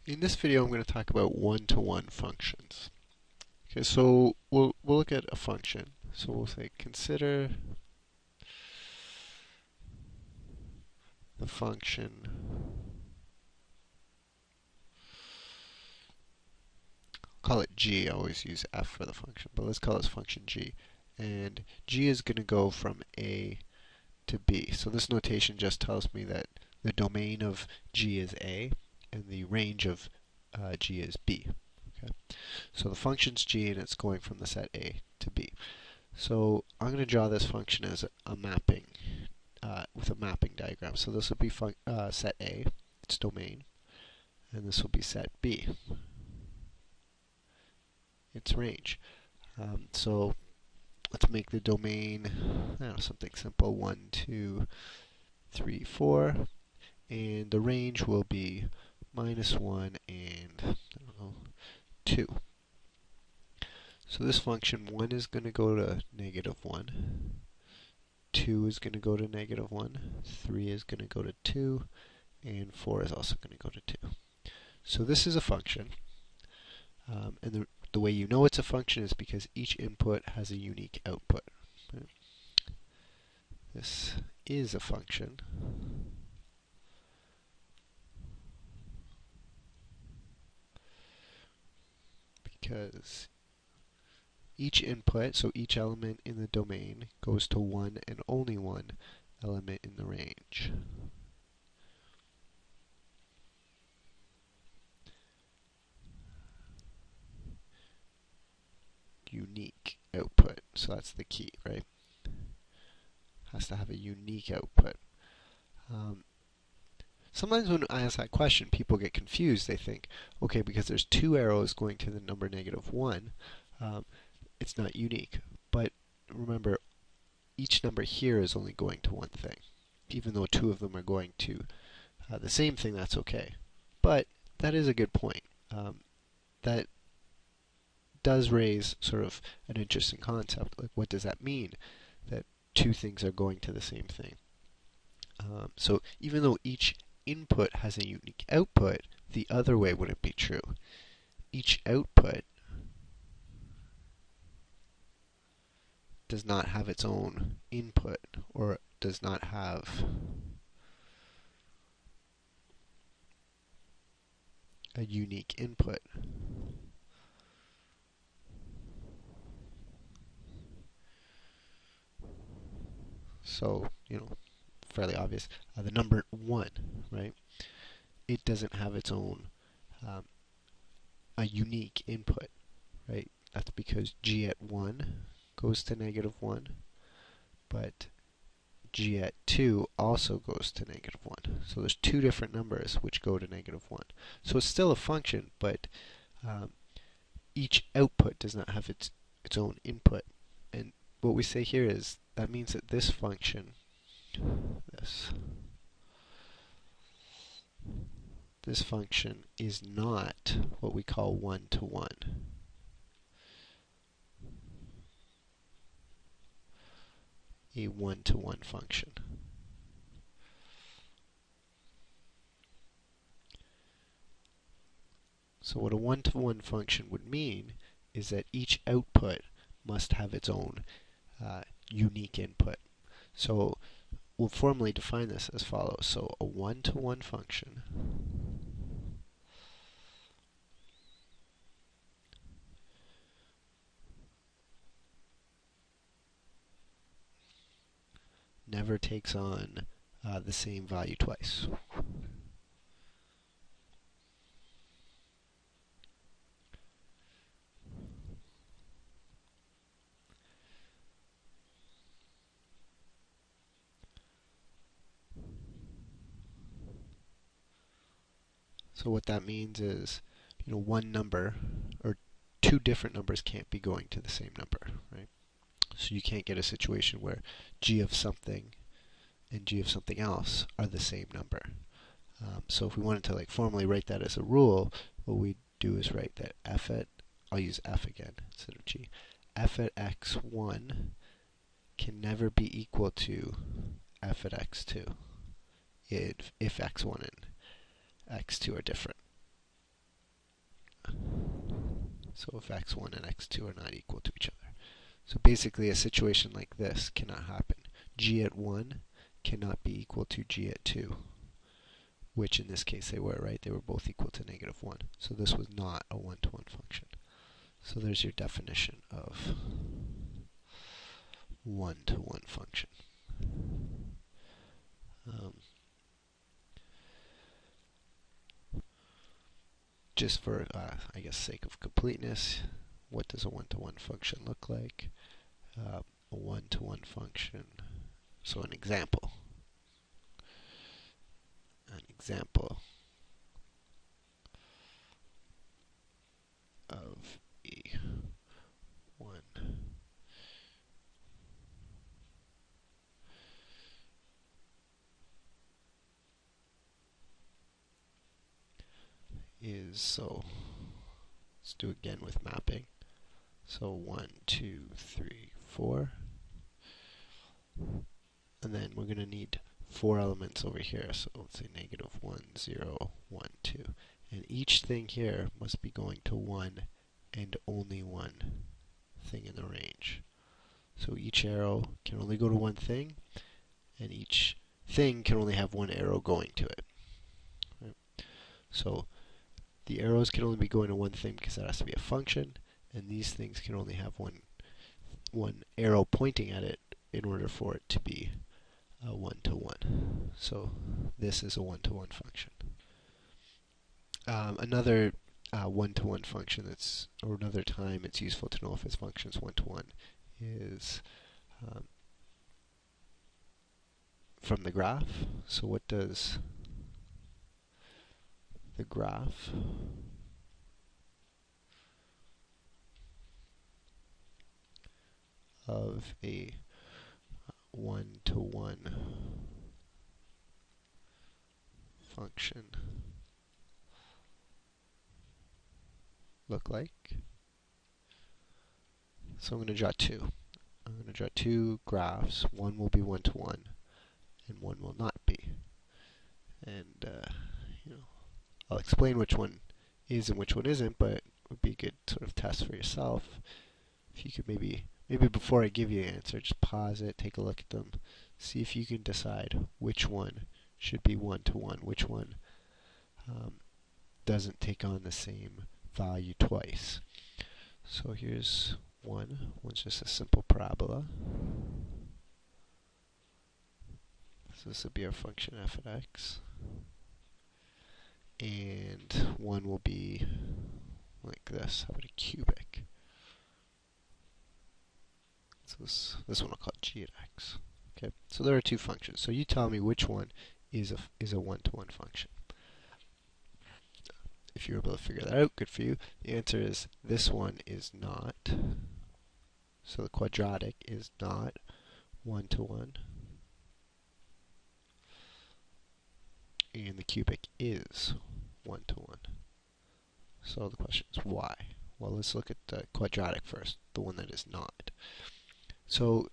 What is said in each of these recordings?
In this video, I'm going to talk about one-to-one functions. Okay, so we'll look at a function. So we'll say consider the function. Call it g. I always use f for the function, but let's call this function g. And g is going to go from a to b. So this notation just tells me that the domain of g is a, and the range of g is b. Okay, so the function's g, and it's going from the set a to b. So I'm going to draw this function as a mapping with a mapping diagram. So this will be set A, its domain, and this will be set B, its range. So let's make the domain, I don't know, something simple, 1, 2, 3, 4, and the range will be -1 and, I don't know, 2. So this function 1 is going to go to -1. 2 is going to go to -1, 3 is going to go to 2, and 4 is also going to go to 2. So this is a function, and the way you know it's a function is because each input has a unique output. Right? This is a function because each input, so each element in the domain, goes to one and only one element in the range. Unique output. So that's the key, right? Has to have a unique output. Sometimes when I ask that question, people get confused. They think, okay, because there's two arrows going to the number -1, it's not unique. But remember, each number here is only going to one thing. Even though two of them are going to the same thing, that's okay. But that is a good point. That does raise sort of an interesting concept. Like, what does that mean? That two things are going to the same thing. So even though each input has a unique output, the other way wouldn't be true. Each output does not have its own input, or does not have a unique input. So, fairly obvious. The number 1, right? It doesn't have its own a unique input, right? That's because g at 1 goes to -1, but g at 2 also goes to -1. So there's two different numbers which go to -1. So it's still a function, but each output does not have its own input. And what we say here is that means that this function, this function is not what we call one-to-one. A one-to-one function. So what a one-to-one function would mean is that each output must have its own unique input. So we'll formally define this as follows. So a one-to-one function never takes on the same value twice. So what that means is, one number or two different numbers can't be going to the same number, right? So you can't get a situation where g of something and g of something else are the same number. So if we wanted to formally write that as a rule, what we do is write that f at, I'll use f again instead of g, f at x1 can never be equal to f at x2 if x1 and x2 are different. So if x1 and x2 are not equal to each other. So basically a situation like this cannot happen. G at 1 cannot be equal to g at 2, which in this case they were, right? They were both equal to negative 1. So this was not a one-to-one function. So there's your definition of one-to-one function. Just for, I guess, sake of completeness, what does a one-to-one function look like? A one-to-one function. So an example. An example of a one is, so let's do again with mapping. So 1, 2, 3, 4. And then we're going to need 4 elements over here. So let's say negative 1, 0, 1, 2. And each thing here must be going to one and only one thing in the range. So each arrow can only go to one thing, and each thing can only have one arrow going to it. Right? So the arrows can only be going to one thing because that has to be a function, and these things can only have one arrow pointing at it in order for it to be a one-to-one. So this is a one-to-one function. Another one-to-one function that's, or another time it's useful to know if its function is one-to-one is from the graph. So what does the graph of a one-to-one function look like? So I'm going to draw two. I'm going to draw two graphs. One will be one-to-one, and one will not be. And I'll explain which one is and which one isn't, but it would be a good sort of test for yourself. If you could maybe before I give you an answer, just pause it, take a look at them, see if you can decide which one should be one-to-one, which one doesn't take on the same value twice. So here's one. One's just a simple parabola. So this will be our function f of x. And one will be like this. How about a cubic? So this one I'll call g at x. Okay. So there are two functions. So you tell me which one is a one-to-one function. If you're able to figure that out, good for you. The answer is this one is not. So the quadratic is not one-to-one. And the cubic is one-to-one. So the question is why? Well, let's look at the quadratic first, the one that is not. So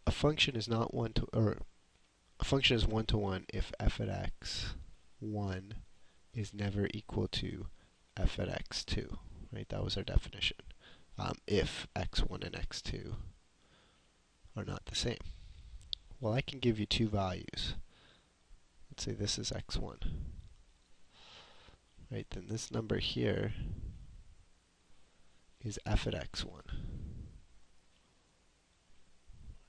a function is not a function is one-to-one if f at x1 is never equal to f at x2. Right? That was our definition. If x1 and x2 are not the same. Well, I can give you two values. Let's say this is x1. Right? Then this number here is f at x1.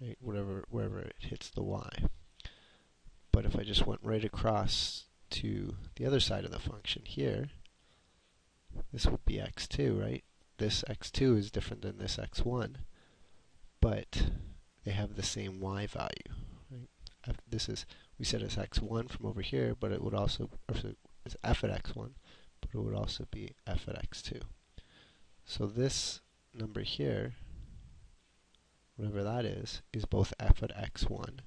Right? Wherever it hits the y. But if I just went right across to the other side of the function here, this would be x2, right? This x2 is different than this x1, but they have the same y value. Right? We said it's x1 from over here, but it would also, it's f at x1, but it would also be f at x2. So this number here, whatever that is both f at x1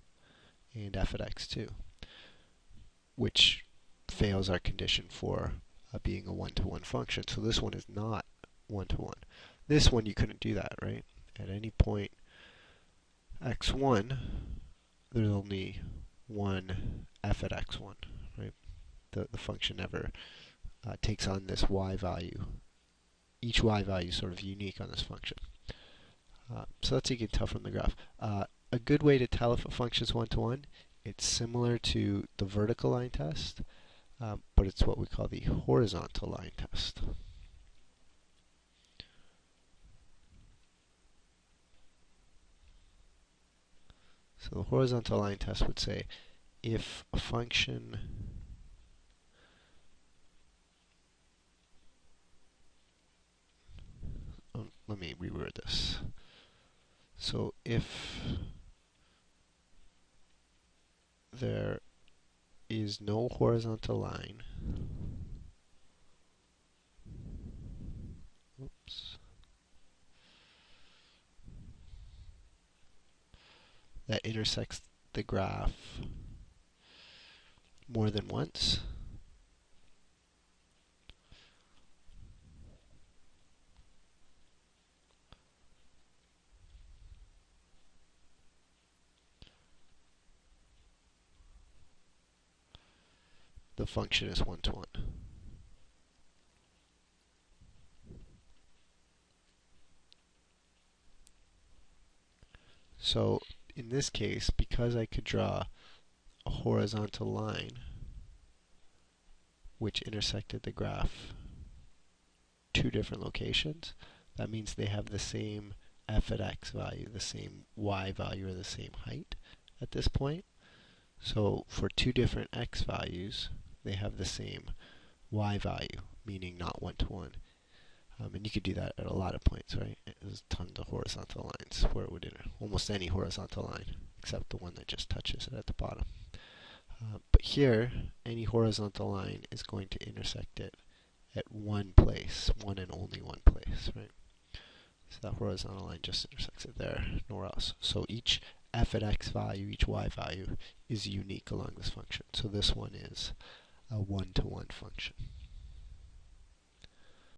and f at x2, which fails our condition for being a one-to-one function. So this one is not one-to-one. This one you couldn't do that, right? At any point x1, there's only one f at x1, right? The function never takes on this y value each y value is sort of unique on this function. So that's how you can tell from the graph. A good way to tell if a function is one-to-one, it's similar to the vertical line test, but it's what we call the horizontal line test. So the horizontal line test would say if a function let me reword this. So if there is no horizontal line, oops, that intersects the graph more than once, the function is one-to-one. So in this case, because I could draw a horizontal line which intersected the graph two different locations, that means they have the same f at x value, the same y value, or the same height at this point. So for two different x values, they have the same y value, meaning not one-to-one. And you could do that at a lot of points, right? There's tons of horizontal lines where it would enter almost any horizontal line, except the one that just touches it at the bottom. But here, any horizontal line is going to intersect it at one place, one and only one place, right? So that horizontal line just intersects it there, nowhere else. So each f at x value, each y value, is unique along this function. So this one is a one-to-one function.